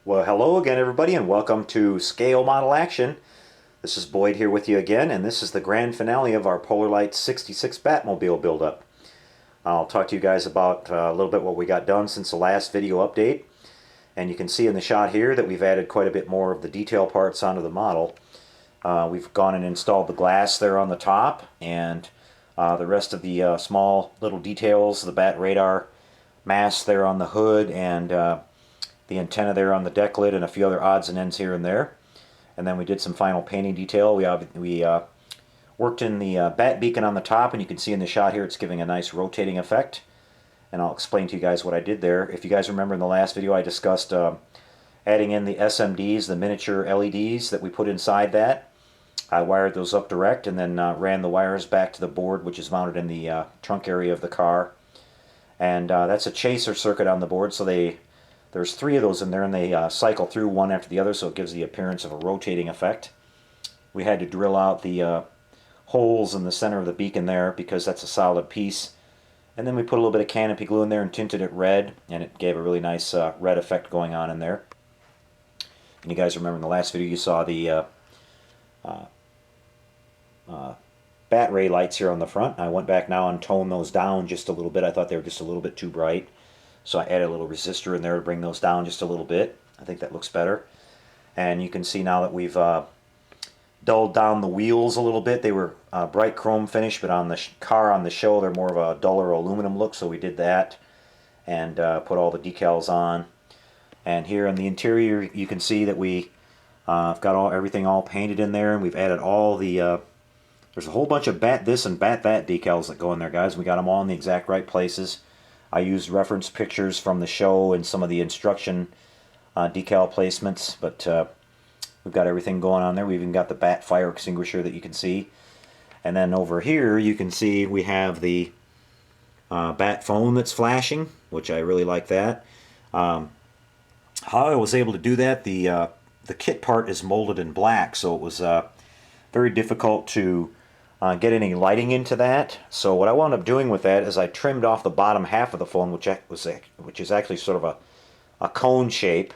Well, hello again, everybody, and welcome to Scale Model Action. This is Boyd here with you again, and this is the grand finale of our Polar Light 66 Batmobile buildup. I'll talk to you guys about a little bit what we got done since the last video update. And you can see in the shot here that we've added quite a bit more of the detail parts onto the model. We've gone and installed the glass there on the top, and the rest of the small little details, the bat radar mast there on the hood, and the antenna there on the deck lid, and a few other odds and ends here and there. And then we did some final painting detail. We worked in the bat beacon on the top, and you can see in the shot here it's giving a nice rotating effect. And I'll explain to you guys what I did there. If you guys remember in the last video I discussed adding in the SMDs, the miniature LEDs that we put inside that. I wired those up direct and then ran the wires back to the board, which is mounted in the trunk area of the car. And that's a chaser circuit on the board, so there's three of those in there, and they cycle through one after the other, so it gives the appearance of a rotating effect. We had to drill out the holes in the center of the beacon there because that's a solid piece. And then we put a little bit of canopy glue in there and tinted it red, and it gave a really nice red effect going on in there. And you guys remember in the last video you saw the bat ray lights here on the front. I went back now and toned those down just a little bit. I thought they were just a little bit too bright. So I added a little resistor in there to bring those down just a little bit. I think that looks better. And you can see now that we've dulled down the wheels a little bit. They were bright chrome finish, but on the car on the show they're more of a duller aluminum look, so we did that and put all the decals on. And here in the interior you can see that we have got everything all painted in there, and we've added all the there's a whole bunch of bat this and bat that decals that go in there, guys. We got them all in the exact right places. I used reference pictures from the show and some of the instruction decal placements, but we've got everything going on there. We've even got the bat fire extinguisher that you can see. And then over here you can see we have the bat phone that's flashing, which I really like that. How I was able to do that, the kit part is molded in black, so it was very difficult to get any lighting into that. So what I wound up doing with that is I trimmed off the bottom half of the phone, which is actually sort of a cone shape,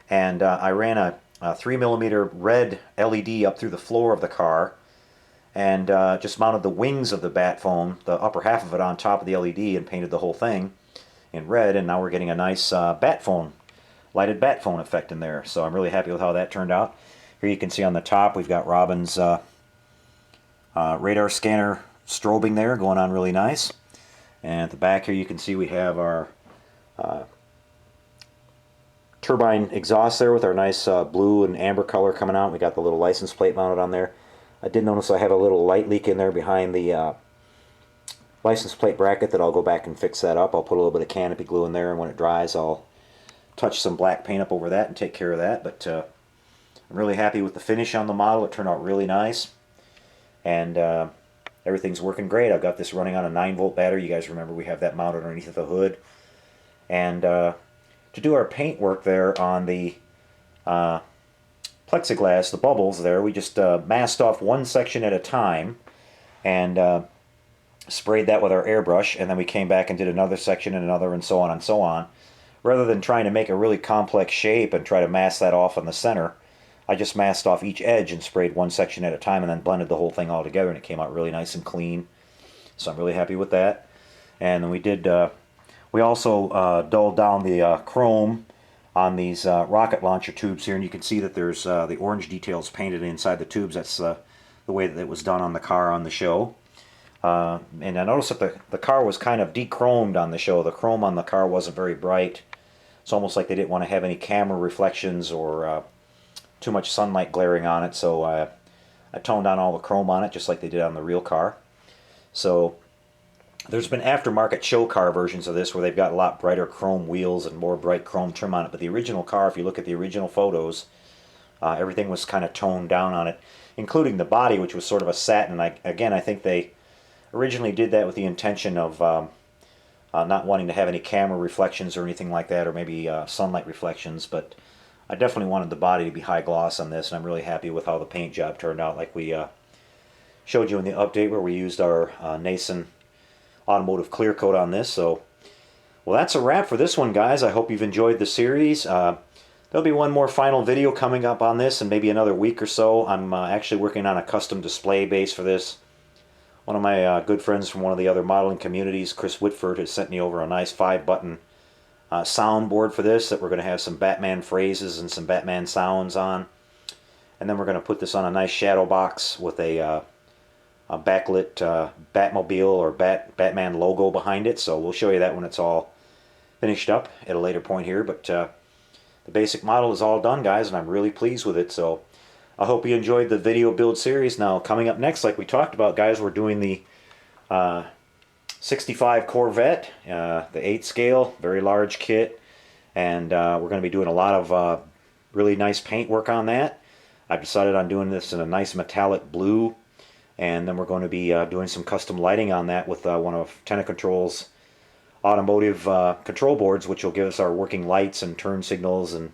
and I ran a 3mm red LED up through the floor of the car, and just mounted the wings of the bat phone, the upper half of it, on top of the LED, and painted the whole thing in red. And now we're getting a nice lighted bat phone effect in there. So I'm really happy with how that turned out. Here you can see on the top we've got Robin's radar scanner strobing there, going on really nice. And at the back here you can see we have our turbine exhaust there with our nice blue and amber color coming out. We got the little license plate mounted on there. I did notice I have a little light leak in there behind the license plate bracket that I'll go back and fix that up. I'll put a little bit of canopy glue in there, and when it dries I'll touch some black paint up over that and take care of that. But I'm really happy with the finish on the model. It turned out really nice, and everything's working great. I've got this running on a 9-volt battery. You guys remember we have that mounted underneath of the hood. And to do our paint work there on the plexiglass, the bubbles there, we just masked off one section at a time and sprayed that with our airbrush, and then we came back and did another section and another, and so on and so on. Rather than trying to make a really complex shape and try to mask that off in the center, I just masked off each edge and sprayed one section at a time, and then blended the whole thing all together, and it came out really nice and clean. So I'm really happy with that. And then we also dulled down the chrome on these rocket launcher tubes here, and you can see that there's the orange details painted inside the tubes. That's the way that it was done on the car on the show. And I noticed that the car was kind of de-chromed on the show. The chrome on the car wasn't very bright. It's almost like they didn't want to have any camera reflections or too much sunlight glaring on it, so I toned down all the chrome on it just like they did on the real car. So there's been aftermarket show car versions of this where they've got a lot brighter chrome wheels and more bright chrome trim on it, but the original car, if you look at the original photos, everything was kind of toned down on it, including the body, which was sort of a satin. Again, I think they originally did that with the intention of not wanting to have any camera reflections or anything like that, or maybe sunlight reflections, but I definitely wanted the body to be high gloss on this, and I'm really happy with how the paint job turned out, like we showed you in the update where we used our Nason automotive clear coat on this. So, well, that's a wrap for this one, guys. I hope you've enjoyed the series. There'll be one more final video coming up on this in maybe another week or so. I'm actually working on a custom display base for this. One of my good friends from one of the other modeling communities, Chris Whitford, has sent me over a nice 5-button soundboard for this that we're going to have some Batman phrases and some Batman sounds on. And then we're going to put this on a nice shadow box with a backlit Batmobile or Batman logo behind it. So we'll show you that when it's all finished up at a later point here. But the basic model is all done, guys, and I'm really pleased with it. So I hope you enjoyed the video build series. Now, coming up next, like we talked about, guys, we're doing the 65 Corvette, the 8 scale, very large kit. And we're going to be doing a lot of really nice paint work on that. I've decided on doing this in a nice metallic blue. And then we're going to be doing some custom lighting on that with one of Control's automotive control boards, which will give us our working lights and turn signals, and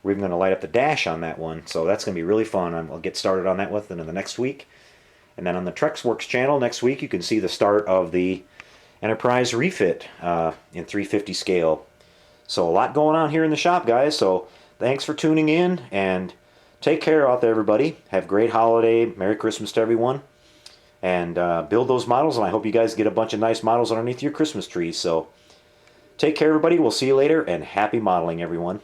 we're even going to light up the dash on that one. So that's going to be really fun. I'll get started on that within the next week. And then on the Trexworks channel next week, you can see the start of the Enterprise refit in 350 scale. So a lot going on here in the shop, guys. So thanks for tuning in, and take care out there, everybody. Have a great holiday. Merry Christmas to everyone. And build those models, and I hope you guys get a bunch of nice models underneath your Christmas trees. So take care, everybody. We'll see you later, and happy modeling, everyone.